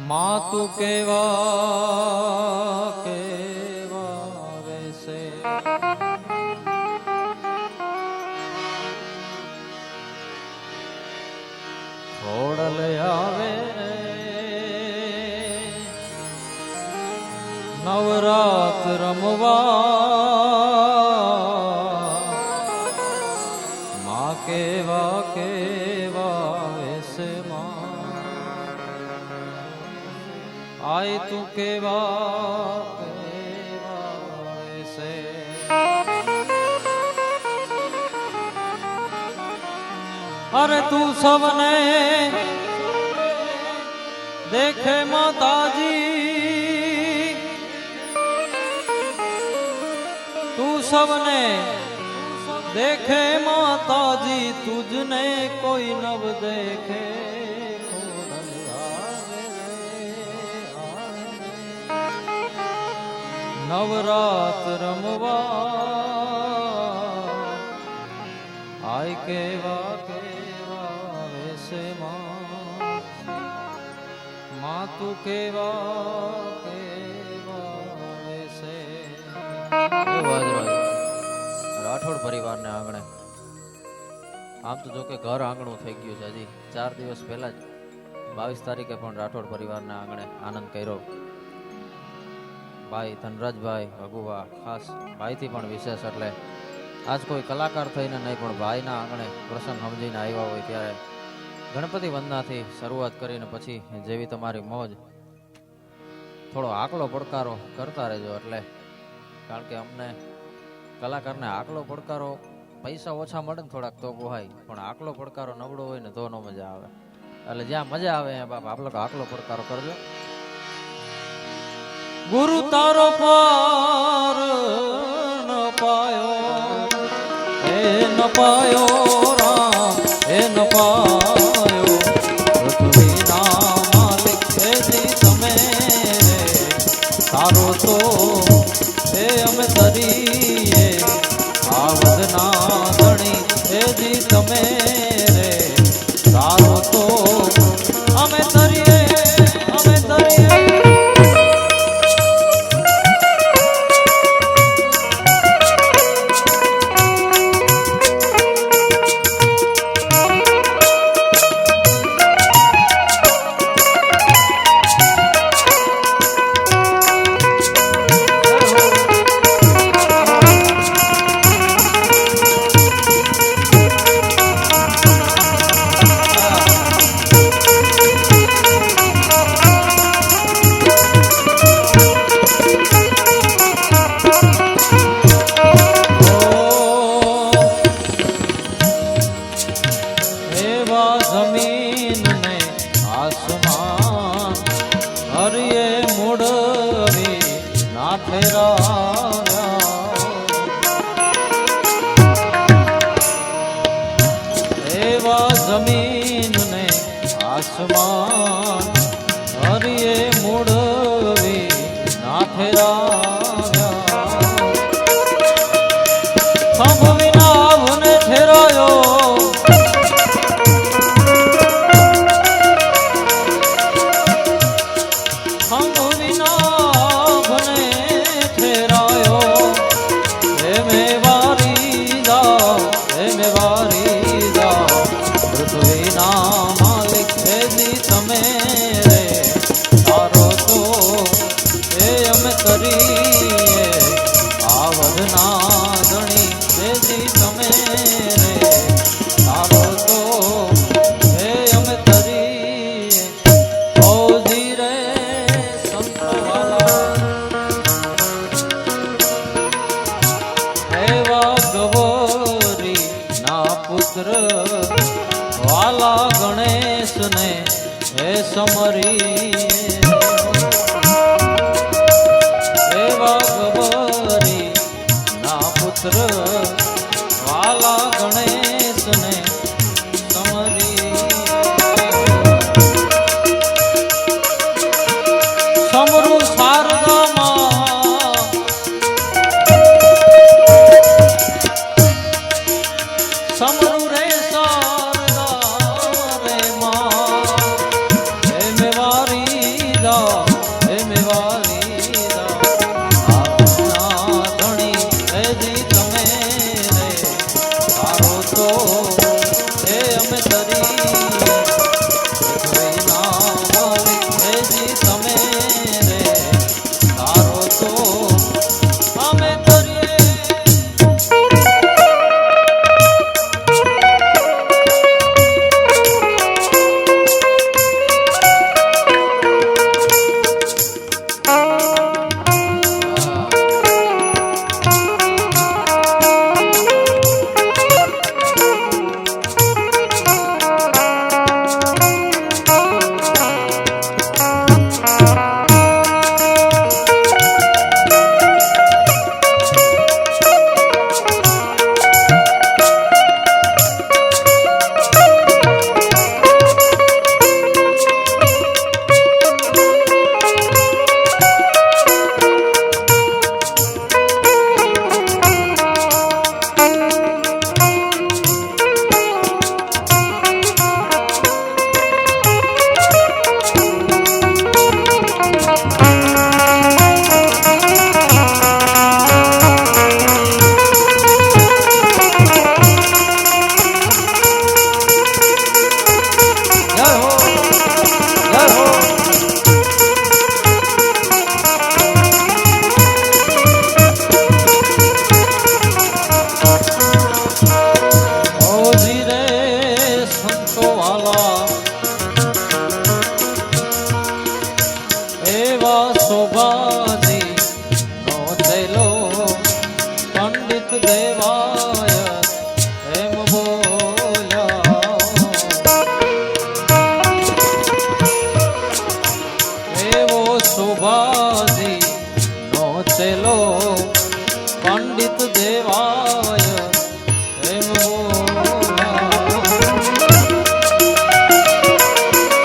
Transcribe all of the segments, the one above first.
માં તું કેવા કેવા વેસે ખોડલ આવે નવરાત રમવા માં કેવા કેવા વેસે આય તું કેવા કેવા વેસે અરે તું સવને દેખે માતાજી તું સવને દેખે માતાજી તુજને કોઈ નવ દેખે નવરાત રમવા આય કેવા કેવા વેસે માં તું કેવા કેવા વેસે રાઠોડ પરિવારને આંગણે આમ તો જો કે ઘર આંગણું થઈ ગયું છે. હજી 4 દિવસ પહેલા જ 22 તારીખે પણ રાઠોડ પરિવારના આંગણે આનંદ કર્યો. ભાઈ ધનરાજભાઈ ભગુવા ખાસ ભાઈથી પણ વિશેષ, એટલે આજ કોઈ કલાકાર થઈને નહીં પણ ભાઈના આંગણે પ્રસંગ સમજીને આવ્યા હોય ત્યારે ગણપતિ વંદનાથી શરૂઆત કરીને પછી જેવી તમારી મોજ થોડો આકલો પડકારો કરતા રહેજો. એટલે કારણ કે અમને કલાકારને આકલો પડકારો પૈસા ઓછા મળે ને થોડાક તો પોહાય, પણ આકલો પડકારો નબળો હોય ને તો ન મજા આવે. એટલે જ્યાં મજા આવે બાપ આપ લોકો આકલો પડકારો કરજો. ગુરુ તારો પાર ન પાયો એ ન પાયો રામ એ ન પાયો પૃથ્વીના માલિક હે જી તમે તારો તો એ અમે તરીએ આવદના ધણી હે જી તમે રે તારો તો અમે તરીએ અમે તરીએ. એવા જમીન ને આસમાન હરિયે મૂળવી ના ઠેરાવ્યા થંભ વિના ભને ઠેરાયો વાલા ગણેશ ને હે સમરી એવા ગબરી ના પુત્ર વાલા ગણેશ ને સમરી સમરુ શારદામાં સમરુ રે શારદા રે માં હે મેવારી પૃથ્વીના માલિક હેજી તમે રે ધારો તો અમે કરીએ. દેવાય એમ બોલ્યા એવો શોભાજી નો ચેલો પંડિત દેવાય એમ બોલ્યા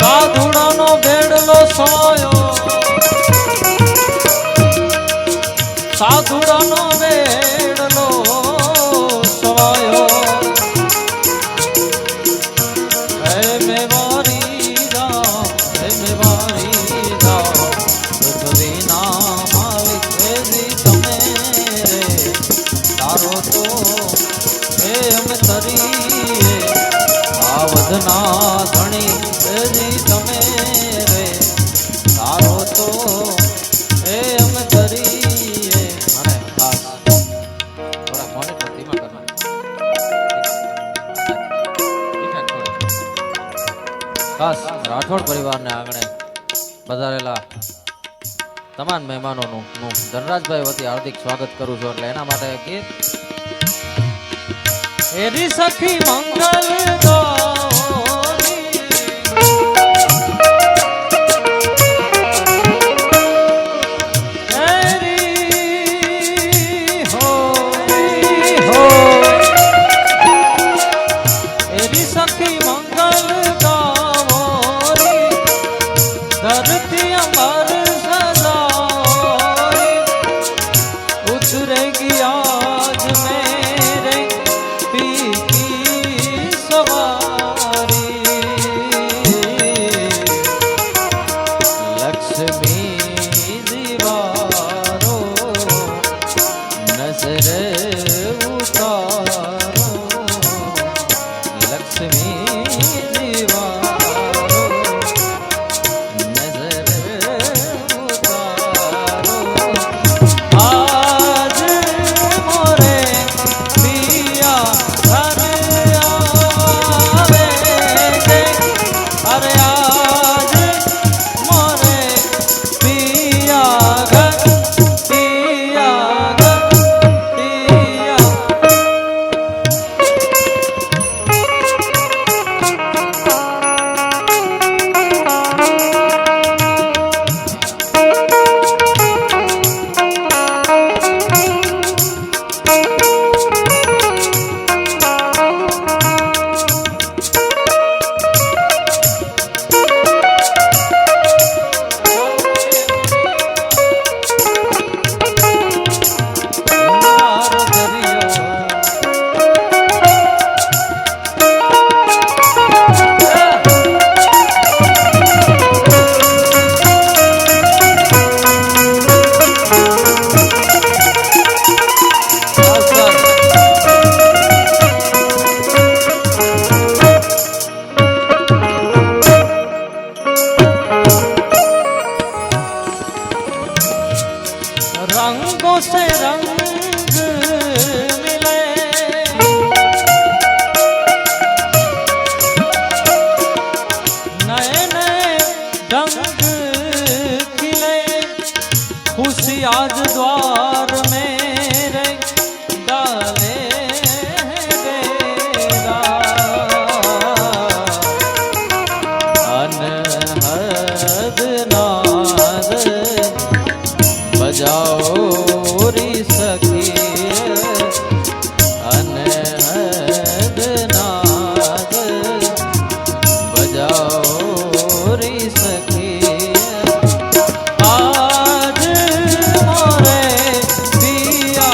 સાધુડાનો બેડલો સોયો સાધુડાનો બેડલો સવાયો હે મેવારી જા પૃથ્વીના માલિક હેજી તમે રે તારો તો એમ તરીએ આવધના ધણી હેજી તમે રે તારો તો એમ તરીએ. અને ખાસ થોડા મોનિટર ધીમા કરવાના. ખાસ રાઠોડ પરિવારને આંગણે પધારેલા તમામ મહેમાનોનું હું ધનરાજભાઈ વતી હાર્દિક સ્વાગત કરું છું. એટલે એના માટે ગીત એરી સખી મંગલ ગૌરી એરી હો એરી સખી મંગલ ગૌરી ધરતી અમર સદારી ઉતરેગી આજ મેરે पी की सवारी आज द्वार मेरे डाले डेरा अनहद नाद बजाओ री सखी अनहद नाद बजाओ री सखी आज मोरे पिया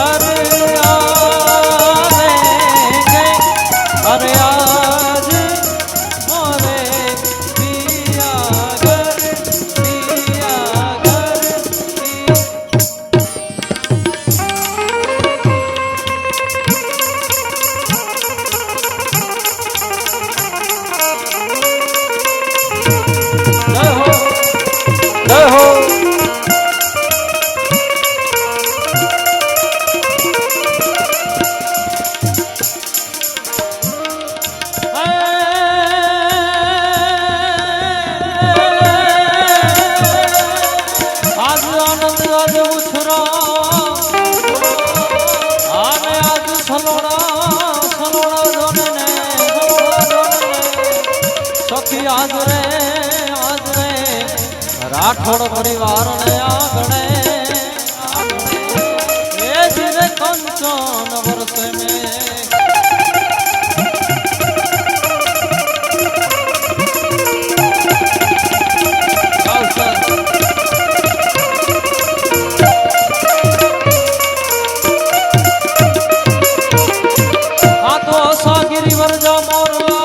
अरे आवेंगे अरे आज मोरे पिया घर जय हो आज आनंद आज उछरा आने आज सलोड़ा सलोड़ा जोने सखी आज रे राठौड़ परिवार ने आंगणे ए जिरे कंचन वर्ष में हाँ तो सागिरी वर्जा मोरला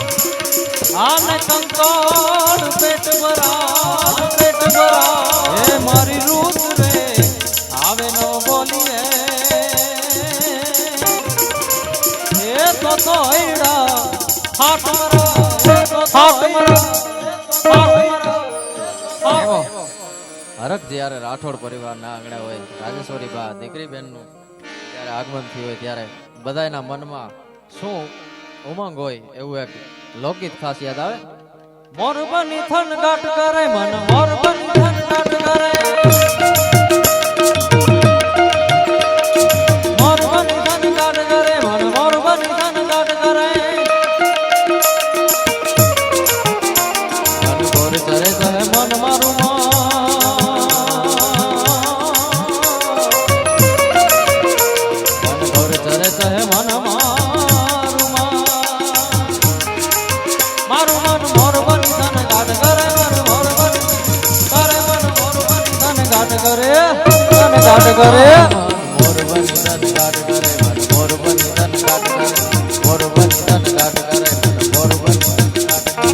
आने कंकाल पेट भरा हे मारी रूप रे आवे नो बोलिए ये तो एड़ा हाथ मरा હરખ જ્યારે રાઠોડ પરિવારના આંગણે હોય રાજેશ્વરી બા દીકરી બેનનું જ્યારે આગમન થયું હોય ત્યારે બધાયના મનમાં શું ઉમંગ હોય એવું એક લોકગીત ખાસ યાદ આવે મોર બની થન ગાટ કરે મન મોર બની થન ગાટ કરે મોર બની થન ગાટ કરે મન મોર બની થન ગાટ કરે મન ગોર ચરે ચરે મન મારું મન ગોર ચરે ચરે મન મારું મન મોર બની ધન ગાટ કરે મન મોર બની કરે મન મોર બની ધન ગાટ કરે ધન ગાટ કરે મોર બની ધન ગાટ કરે મન મોર બની ધન ગાટ કરે મોર બની ધન ગાટ કરે મન મોર બની ધન ગાટ કરે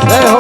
જય હો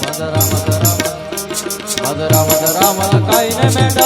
મધરા મધરા મધરા મધરા મલકાઈને મેડા